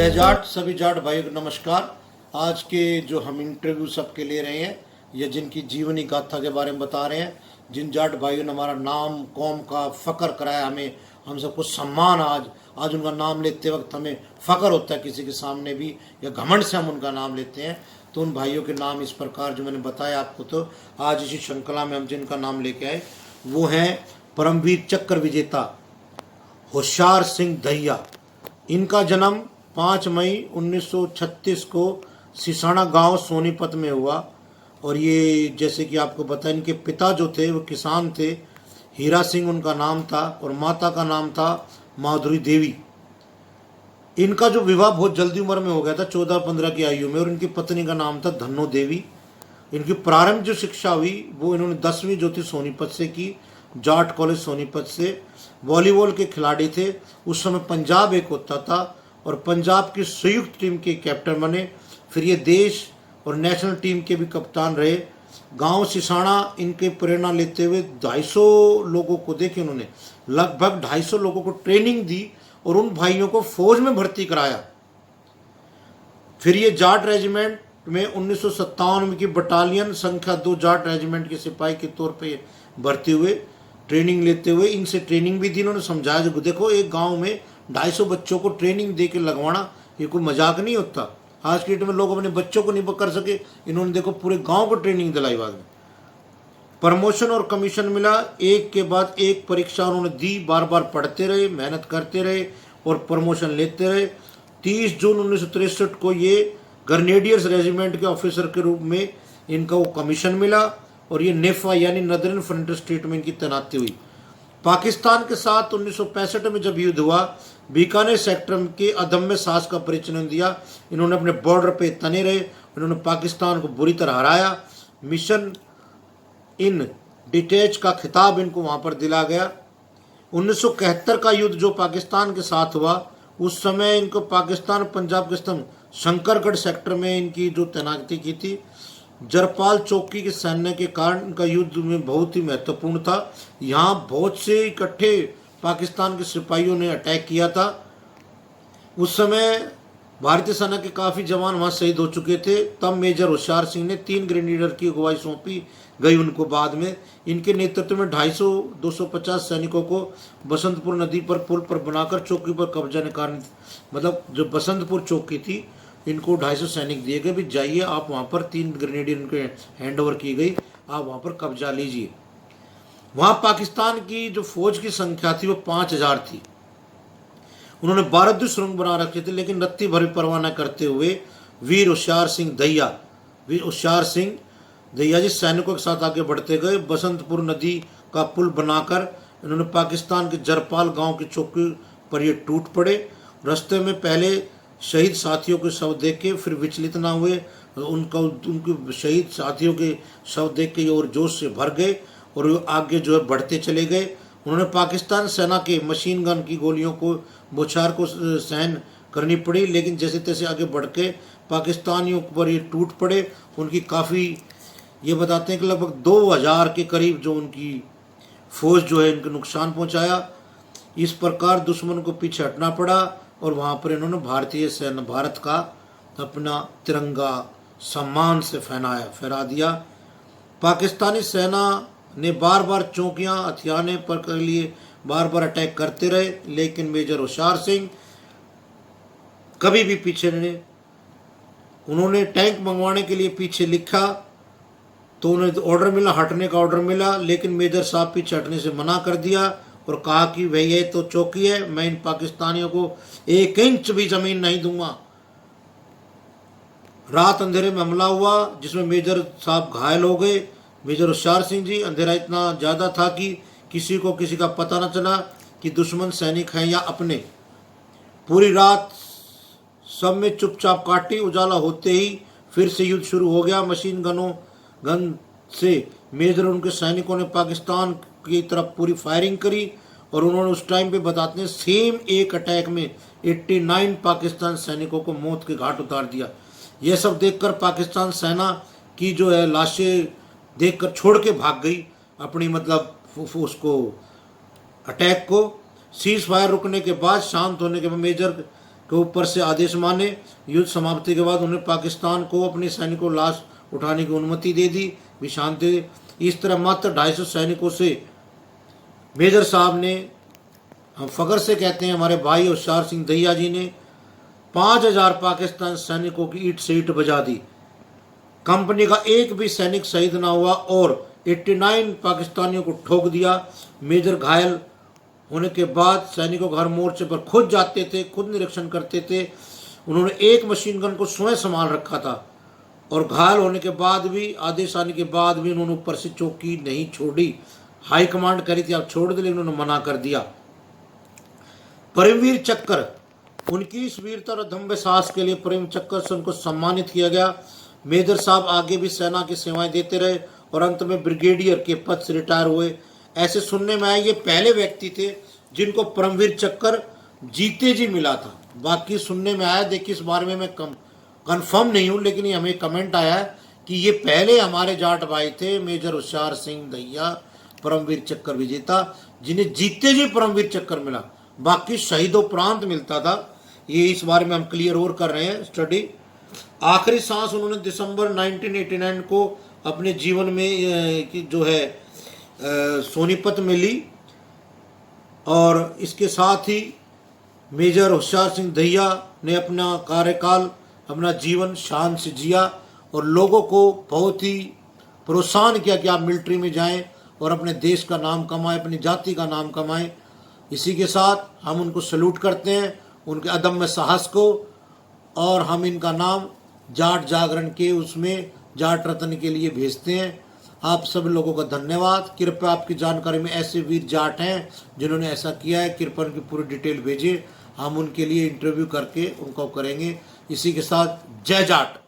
जय जाट, सभी जाट भाइयों को नमस्कार। आज के जो हम इंटरव्यू सबके ले रहे हैं या जिनकी जीवनी गाथा के बारे में बता रहे हैं, जिन जाट भाइयों ने हमारा नाम कौम का फ़ख्र कराया, हमें हम सबको सम्मान आज उनका नाम लेते वक्त हमें फ़ख्र होता है किसी के सामने भी, या घमंड से हम उनका नाम लेते हैं। तो उन भाइयों के नाम इस प्रकार जो मैंने बताया आपको, तो आज इसी श्रृंखला में हम जिनका नाम लेके आए वो हैं परमवीर चक्र विजेता होशियार सिंह दहिया। इनका जन्म 5 मई 1936 को सिसाना गांव सोनीपत में हुआ। और ये जैसे कि आपको पता है, इनके पिता जो थे वो किसान थे, हीरा सिंह उनका नाम था, और माता का नाम था माधुरी देवी। इनका जो विवाह बहुत जल्दी उम्र में हो गया था, 14-15 की आयु में, और इनकी पत्नी का नाम था धन्नो देवी। इनकी प्रारंभ जो शिक्षा हुई वो इन्होंने 10वीं जो थी सोनीपत से की, जाट कॉलेज सोनीपत से। वॉलीबॉल के खिलाड़ी थे। उस समय पंजाब एक होता था और पंजाब की संयुक्त टीम के कैप्टन बने। फिर ये देश और नेशनल टीम के भी कप्तान रहे। गांव सिसाना इनके प्रेरणा लेते हुए 250 लोगों को देखे उन्होंने, लगभग 250 लोगों को ट्रेनिंग दी और उन भाइयों को फौज में भर्ती कराया। फिर ये जाट रेजिमेंट में 1957 की बटालियन संख्या 2 जाट रेजिमेंट के सिपाही के तौर पे भर्ती हुए। ट्रेनिंग लेते हुए इनसे ट्रेनिंग भी दी। इन्होंने समझाया, जो देखो एक गांव में 250 बच्चों को ट्रेनिंग दे के लगवाना ये कोई मजाक नहीं होता। आज के डेट में लोग अपने बच्चों को नहीं पकड़ सके, इन्होंने देखो पूरे गांव को ट्रेनिंग दिलाई। बाद में प्रमोशन और कमीशन मिला, एक के बाद एक परीक्षा उन्होंने दी, बार बार पढ़ते रहे, मेहनत करते रहे और प्रमोशन लेते रहे। 30 जून 1963 को ये ग्रेनेडियर्स रेजिमेंट के ऑफिसर के रूप में इनका वो कमीशन मिला और ये नेफा यानी नदरन फ्रंटियर स्टेट में इनकी तैनाती हुई। पाकिस्तान के साथ 1965 में जब युद्ध हुआ, बीकानेर सेक्टर के अदम्य साहस का परिचय दिया। इन्होंने अपने बॉर्डर पे तने रहे, इन्होंने पाकिस्तान को बुरी तरह हराया। मिशन इन डिटेच का खिताब इनको वहाँ पर दिला गया। 1971 का युद्ध जो पाकिस्तान के साथ हुआ, उस समय इनको पाकिस्तान पंजाब के स्तंभ शंकरगढ़ सेक्टर में इनकी जो तैनाती की थी। जरपाल चौकी के सैन्य के कारण इनका युद्ध में बहुत ही महत्वपूर्ण था। यहाँ बहुत से इकट्ठे पाकिस्तान के सिपाहियों ने अटैक किया था। उस समय भारतीय सेना के काफ़ी जवान वहाँ शहीद हो चुके थे। तब मेजर होशियार सिंह ने 3 ग्रेनेडियर की अगुवाई सौंपी गई उनको। बाद में इनके नेतृत्व में 250 सैनिकों को बसंतपुर नदी पर पुल पर बनाकर चौकी पर कब्जा निकालने, मतलब जो बसंतपुर चौकी थी, इनको 250 सैनिक दिए गए भी, जाइए आप वहाँ पर। 3 ग्रेनेडियर इनके हैंड ओवर की गई, आप वहाँ पर कब्जा लीजिए। वहाँ पाकिस्तान की जो फौज की संख्या थी वो 5000 थी। उन्होंने बारूदी सुरंग बना रखे थे, लेकिन रत्ती भर परवाह न करते हुए वीर होशियार सिंह दहिया जी सैनिकों के साथ आगे बढ़ते गए। बसंतपुर नदी का पुल बनाकर इन्होंने पाकिस्तान के जरपाल गांव की चौकी पर ये टूट पड़े। रास्ते में पहले शहीद साथियों के शव देख के फिर विचलित ना हुए, उनके शहीद साथियों के शव देख के और जोश से भर गए और आगे जो है बढ़ते चले गए। उन्होंने पाकिस्तान सेना के मशीन गन की गोलियों को बौछार को सहन करनी पड़ी, लेकिन जैसे तैसे आगे बढ़ के पाकिस्तानियों पर ये टूट पड़े। उनकी काफ़ी, ये बताते हैं कि लगभग 2000 के करीब जो उनकी फौज जो है इनको नुकसान पहुंचाया। इस प्रकार दुश्मन को पीछे हटना पड़ा और वहाँ पर इन्होंने भारतीय सेना, भारत का अपना तिरंगा सम्मान से फहरा दिया। पाकिस्तानी सेना ने बार बार चौकियाँ हथियाने पर के लिए बार बार अटैक करते रहे, लेकिन मेजर होशियार सिंह कभी भी पीछे नहीं। उन्होंने टैंक मंगवाने के लिए पीछे लिखा तो उन्हें ऑर्डर मिला, हटने का ऑर्डर मिला, लेकिन मेजर साहब पीछे हटने से मना कर दिया और कहा कि भाई ये तो चौकी है, मैं इन पाकिस्तानियों को 1 इंच भी जमीन नहीं दूंगा। रात अंधेरे में हमला हुआ जिसमें मेजर साहब घायल हो गए। मेजर होशियार सिंह जी, अंधेरा इतना ज़्यादा था कि किसी को किसी का पता न चला कि दुश्मन सैनिक हैं या अपने। पूरी रात सब में चुपचाप काटी। उजाला होते ही फिर से युद्ध शुरू हो गया। मशीन गन से मेजर उनके सैनिकों ने पाकिस्तान की तरफ पूरी फायरिंग करी और उन्होंने उस टाइम पे बताते हैं सेम एक अटैक में 89 पाकिस्तान सैनिकों को मौत के घाट उतार दिया। यह सब देखकर पाकिस्तान सेना की जो है लाशें देखकर छोड़ के भाग गई अपनी, मतलब उसको अटैक को। सीज फायर रुकने के बाद, शांत होने के बाद मेजर के ऊपर से आदेश माने। युद्ध समाप्ति के बाद उन्होंने पाकिस्तान को अपने सैनिकों को लाश उठाने की अनुमति दे दी, भी शांति। इस तरह मात्र 250 सैनिकों से मेजर साहब ने, हम फख्र से कहते हैं हमारे भाई होशियार सिंह दहिया जी ने 5000 पाकिस्तान सैनिकों की ईंट से ईंट बजा दी। कंपनी का एक भी सैनिक शहीद ना हुआ और 89 पाकिस्तानियों को ठोक दिया। मेजर घायल होने के बाद सैनिकों को हर मोर्चे पर खुद जाते थे, खुद निरीक्षण करते थे। उन्होंने एक मशीन गन को स्वयं संभाल रखा था और घायल होने के बाद भी, आदेश आने के बाद भी उन्होंने ऊपर से चौकी नहीं छोड़ी। हाई कमांड करी थी आप छोड़ दे, लेकिन उन्होंने मना कर दिया। परमवीर चक्र, उनकी इस वीरता और अदम्य साहस के लिए प्रेम चक्र से उनको सम्मानित किया गया। मेजर साहब आगे भी सेना की सेवाएं देते रहे और अंत में ब्रिगेडियर के पद से रिटायर हुए। ऐसे सुनने में आया ये पहले व्यक्ति थे जिनको परमवीर चक्र जीते जी मिला था। बाकी सुनने में आया, देखिए इस बारे में मैं कंफर्म नहीं हूँ, लेकिन ये हमें कमेंट आया है कि ये पहले हमारे जाट भाई थे मेजर होशियार सिंह दहिया, परमवीर चक्र विजेता, जिन्हें जीते जी परमवीर चक्र मिला। बाकी शहीदोपरांत मिलता था। ये इस बारे में हम क्लियर और कर रहे हैं स्टडी। आखिरी सांस उन्होंने दिसंबर 1989 को अपने जीवन में जो है सोनीपत में ली और इसके साथ ही मेजर होशियार सिंह दहिया ने अपना कार्यकाल, अपना जीवन शान से जिया और लोगों को बहुत ही प्रोत्साहन किया कि आप मिलिट्री में जाएं और अपने देश का नाम कमाएं, अपनी जाति का नाम कमाएं। इसी के साथ हम उनको सैल्यूट करते हैं, उनके अदम्य साहस को, और हम इनका नाम जाट जागरण के उसमें जाट रत्न के लिए भेजते हैं। आप सब लोगों का धन्यवाद। कृपया आपकी जानकारी में ऐसे वीर जाट हैं जिन्होंने ऐसा किया है, कृपया उनकी पूरी डिटेल भेजिए, हम उनके लिए इंटरव्यू करके उनको करेंगे। इसी के साथ जय जाट।